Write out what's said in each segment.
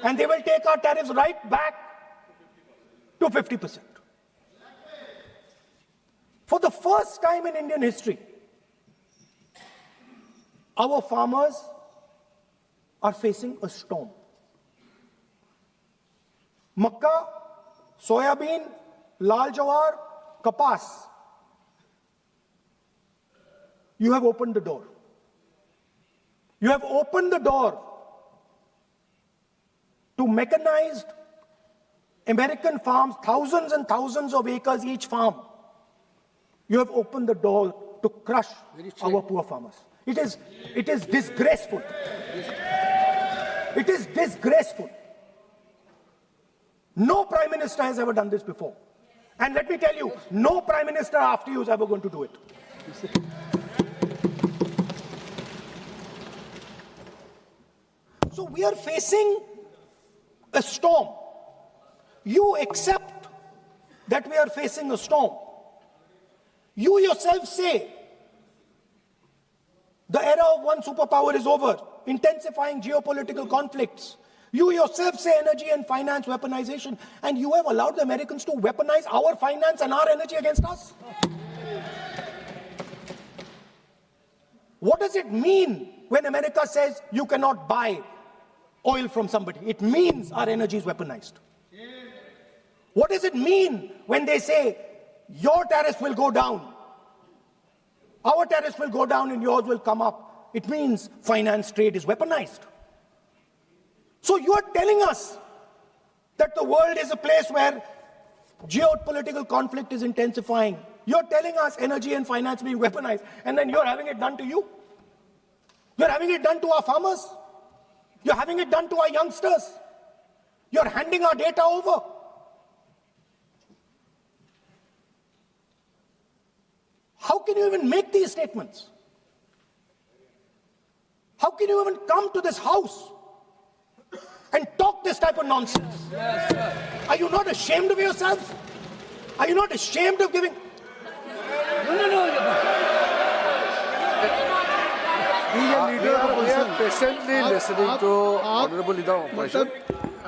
and they will take our tariffs right back to 50%. For the first time in Indian history, our farmers are facing a storm. Makka, soybean, lal jawar, kapas. You have opened the door. You have opened the door to mechanized American farms, thousands and thousands of acres each farm. You have opened the door to crush our poor farmers. It is disgraceful. It is disgraceful. No Prime Minister has ever done this before. And let me tell you, no Prime Minister after you is ever going to do it. So we are facing a storm. You accept that we are facing a storm. You yourself say the era of one superpower is over, intensifying geopolitical conflicts. You yourself say energy and finance weaponization, and you have allowed the Americans to weaponize our finance and our energy against us. What does it mean when America says you cannot buy oil from somebody? It means our energy is weaponized. What does it mean when they say your tariffs will go down, our tariffs will go down and yours will come up? It means finance trade is weaponized. So you are telling us that the world is a place where geopolitical conflict is intensifying. You're telling us energy and finance being weaponized, and then you're having it done to you. You're having it done to our farmers. You're having it done to our youngsters. You're handing our data over. How can you even make these statements? How can you even come to this house and talk this type of nonsense? Are you not ashamed of yourselves? Are you not ashamed of giving? We are patiently listening to Honorable Leader of Opposition.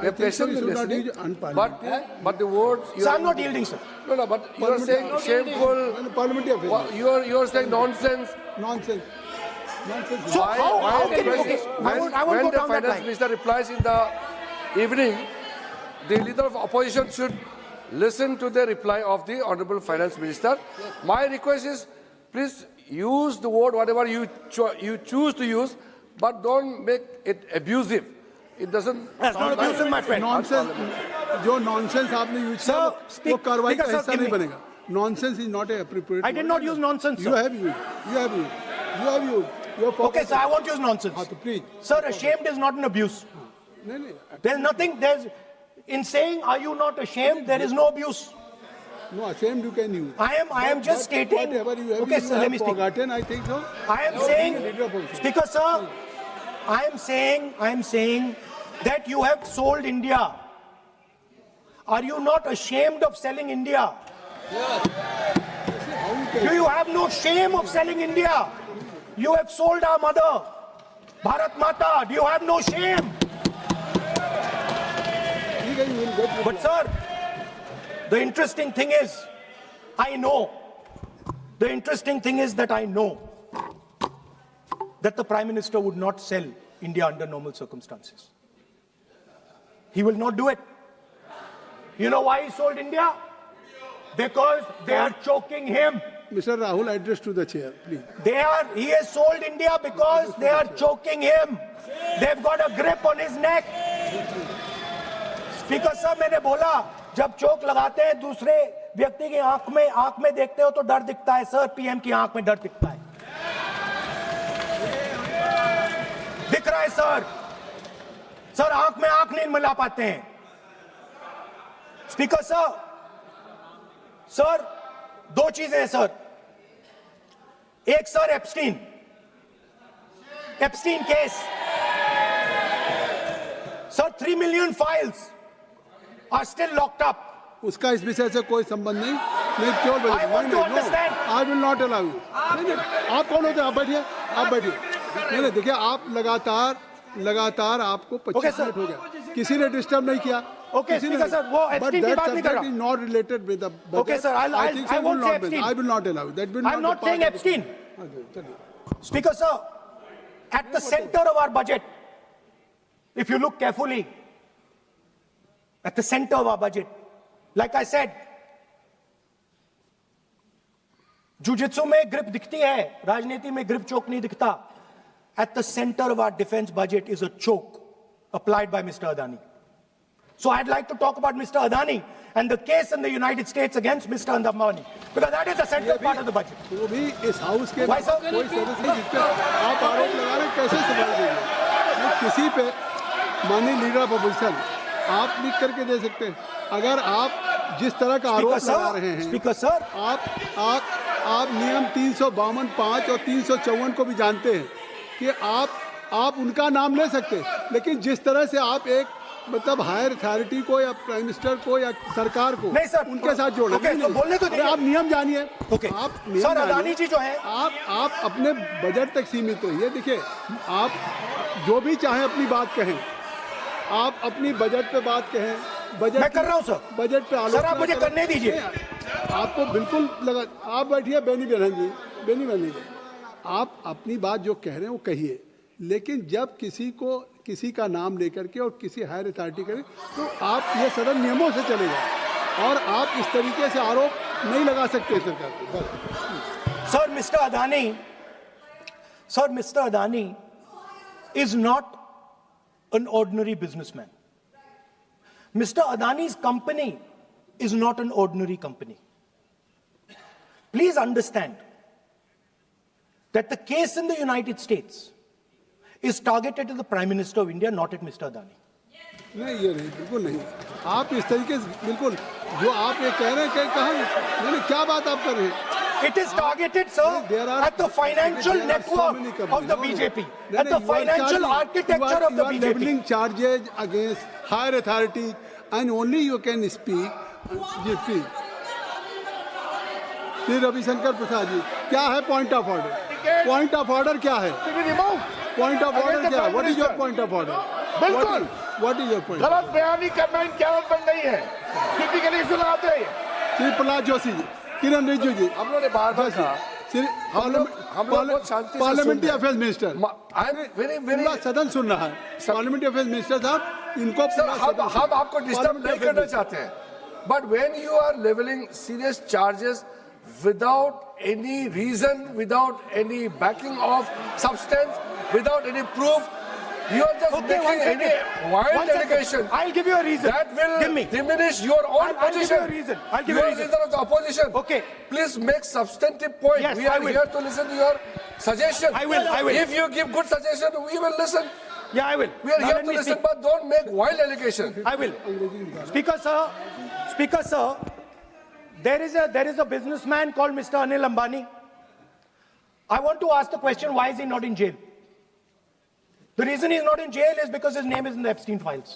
We are patiently listening. But the words... So I'm not yielding, sir. No, but you are saying shameful... You are saying nonsense. Nonsense. So how can you... Okay, I won't when go the down that Finance line. Minister replies in the evening, the Leader of Opposition should listen to the reply of the Honorable Finance Minister. My request is, please use the word whatever you choose to use, but don't make it abusive. It doesn't... That's not abusive, my friend. Nonsense. जो nonsense आपने use किया वो कार्रवाई का हिस्सा नहीं बनेगा. Nonsense is not an appropriate. I did not use nonsense, sir. You have used. Okay, sir, I won't use nonsense. Please. Sir, ashamed is not an abuse. There's nothing, in saying, are you not ashamed, there is no abuse. No, ashamed you can use. I am just stating. Whatever you have, Okay, sir, let me speak. forgotten, I think so. I am saying, Speaker, sir, I am saying that you have sold India. Are you not ashamed of selling India? Do you have no shame of selling India? You have sold our mother, Bharat Mata. Do you have no shame? But sir, the interesting thing is, I know that the Prime Minister would not sell India under normal circumstances. He will not do it. You know why he sold India? Because they are choking him. Mr. Rahul, address to the chair, please. He has sold India because they are choking him. They've got a grip on his neck. Speaker sir, मैंने बोला जब चोक लगाते हैं दूसरे व्यक्ति की आंख में देखते हो तो डर दिखता है सर. पीएम की आंख में डर दिखता है. दिख रहा है सर. सर आंख में आंख नहीं मिला पाते हैं. स्पीकर सर दो चीजें हैं सर. एक sir Epstein case. Sir 3 million files are still locked up. उसका इस विषय से कोई संबंध नहीं. मैं क्यों I want to understand. I will not allow you. आप कौन होते हैं? आप बैठिए. नहीं देखिए आप लगातार आपको 25 मिनट हो गया. किसी ने डिस्टर्ब नहीं किया. Okay, Speaker sir, वो Epstein की बात नहीं कर रहा. But that subject is not related with the budget. Okay, sir, I won't say Epstein. I will not allow it. That will I'm not saying Epstein. Speaker sir, at the center of our budget, if you look carefully, at the center of our budget, like I said, jujitsu में grip दिखती है, राजनीति में grip choke नहीं दिखता. At the center of our defense budget is a choke applied by Mr. Adani. So I'd like to talk about Mr. Adani and the case in the United States against Mr. Ambani, because that is the central part of the budget. वो भी इस house के Why, sir? कोई सदस्य नहीं जिस पे आप आरोप लगा रहे हैं, कैसे संभाल देंगे? मैं किसी पे माननीय लीडर ऑफ अपोजिशन आप लिख करके दे सकते हैं. अगर आप जिस तरह का आरोप लगा रहे हैं, Speaker sir, आप नियम 352(5) और 354 को भी जानते हैं कि आप उनका नाम ले सकते हैं, लेकिन जिस तरह से आप एक मतलब हायर अथॉरिटी को या प्राइम मिनिस्टर को या सरकार को नहीं सर, उनके साथ जोड़ना. ओके, तो बोलने तो दीजिए. आप नियम जानिए. ओके, आप नियम सर जानिए. अदानी जी जो है, आप अपने बजट तक सीमित रहिए. देखिए, आप जो भी चाहें अपनी बात कहें, आप अपनी बजट पे बात कहें. बजट मैं कर रहा हूं सर. बजट पे सर आप मुझे करने दीजिए. आपको बिल्कुल लगा. आप बैठिए बेनी बहन जी, बेनी बहन जी, आप अपनी बात जो कह रहे हैं वो कहिए, लेकिन जब किसी का नाम लेकर के और किसी हायर अथॉरिटी करें तो आप ये सदन नियमों से चलेगा और आप इस तरीके से आरोप नहीं लगा सकते सरकार को. Sir mister Adani is not an ordinary businessman. Mr. Adani's company is not an ordinary company. Please understand that the case in the United States is targeted at the Prime Minister of India, not at Mr. Adani. नहीं, ये नहीं, बिल्कुल नहीं. आप इस तरीके से बिल्कुल जो आप ये कह रहे हैं कि कहाँ क्या बात आप कर रहे हैं? It is targeted, sir, at the financial network of the BJP, at the financial architecture of the You are BJP. leveling charges against higher authority and only you can speak. जी प्लीज. श्री रविशंकर प्रसाद जी, क्या है point of order? Point of order क्या है? Point of order क्या है? What is your point of order? बिल्कुल. What is your point? गलत बयानी करना इनकी आदत बन गई है. किसी के लिए इशू लगाते हैं. श्री प्रहलाद जोशी जी, किरण रिजिजू जी, हम लोगों ने बार-बार कहा, श्री हम लोग बहुत शांति से पार्लियामेंट्री सुन रहे affairs minister, I am very पूरा सदन सुन रहा है. पार्लियामेंट्री अफेयर्स मिनिस्टर साहब, इनको सर हम आपको डिस्टर्ब नहीं करना चाहते हैं, but when you are levelling serious charges without any reason, without any backing of substance, without any proof, you are just Okay, one making any second. wild One second. allegation. I'll give you a reason. That will Give me. diminish your own I'll give you position. a reason. I'll give you you a are reason. leader of the opposition. Okay. Please make substantive point. Yes, We I are will. here to listen to your suggestion. I will. If you give good suggestion, we will listen. Yeah, I will. We are Now here let to me listen, speak. but don't make wild allegation. I will. Speaker sir, there is a businessman called Mr. Anil Ambani. I want to ask the question, why is he not in jail? The reason he's not in jail is because his name is in the Epstein files.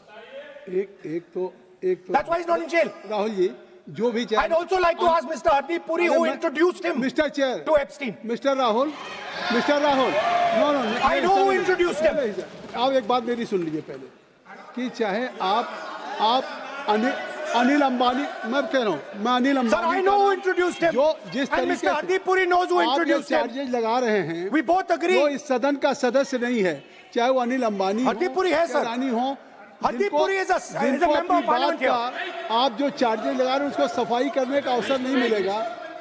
एक तो That's why he's not in jail. Rahul ji, जो भी चाहे. I'd also like to ask Mr. Hardeep Puri, who introduced him mister chair, to Epstein. Mister Rahul, no I know who introduced him. आप एक बात मेरी सुन लीजिए पहले, कि चाहे आप अनिल अंबानी, मैं कह रहा हूँ, मैं Anil Ambani, Sir, I know who introduced him. जो जिस And तरीके Mr. से Hardeep Puri knows who आप ये introduced him. चार्जेज लगा रहे हैं, We both agree. जो इस सदन का सदस्य नहीं है, चाहे वो अनिल अंबानी हरदीप पुरी है, सर. रानी हो, Hardeep Puri is a member of अपनी बात parliament here. का आप जो चार्जेज लगा रहे हैं उसको सफाई करने का अवसर नहीं मिलेगा,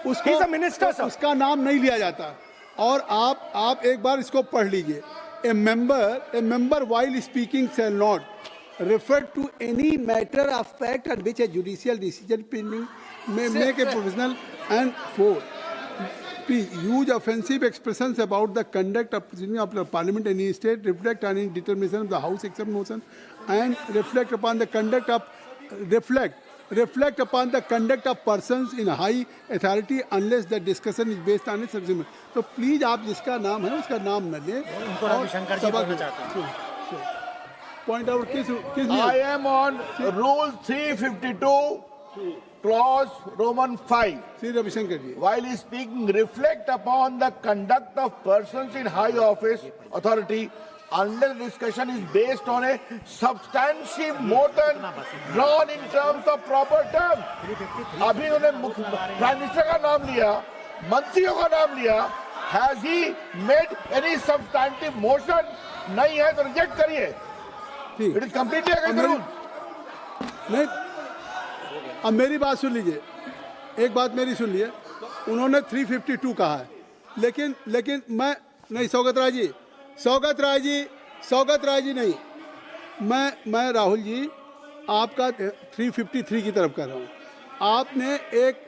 उसको He's a minister, sir. उसका नाम नहीं लिया जाता. और आप एक बार इसको पढ़ लीजिए. A member while speaking shall not refer to any matter of fact on which a judicial decision pending may make a provisional and for use offensive expressions about the conduct of proceeding of the parliament in any state, reflect on any determination of the house except motion, and reflect upon the conduct of persons in high authority unless the discussion is based on a subsequent. तो please आप जिसका नाम है उसका नाम न लें. Point out किस I am on Rule 352, Clause Roman 5. Shri Ravishankar ji, While speaking, reflect upon the conduct of persons in high office, authority, unless discussion is based on a substantive motion drawn in terms of proper terms. अभी उन्होंने prime minister का नाम लिया, मंत्रियों का नाम लिया. Has he made any substantive motion? नहीं है तो रिजेक्ट करिए. ठीक. It is completely against the rules. नहीं, अब मेरी बात सुन लीजिए, एक बात मेरी सुन लीजिए. उन्होंने 352 कहा है, लेकिन मैं नहीं, सौगत राय जी नहीं, मैं राहुल जी आपका 353 की तरफ कर रहा हूँ. आपने एक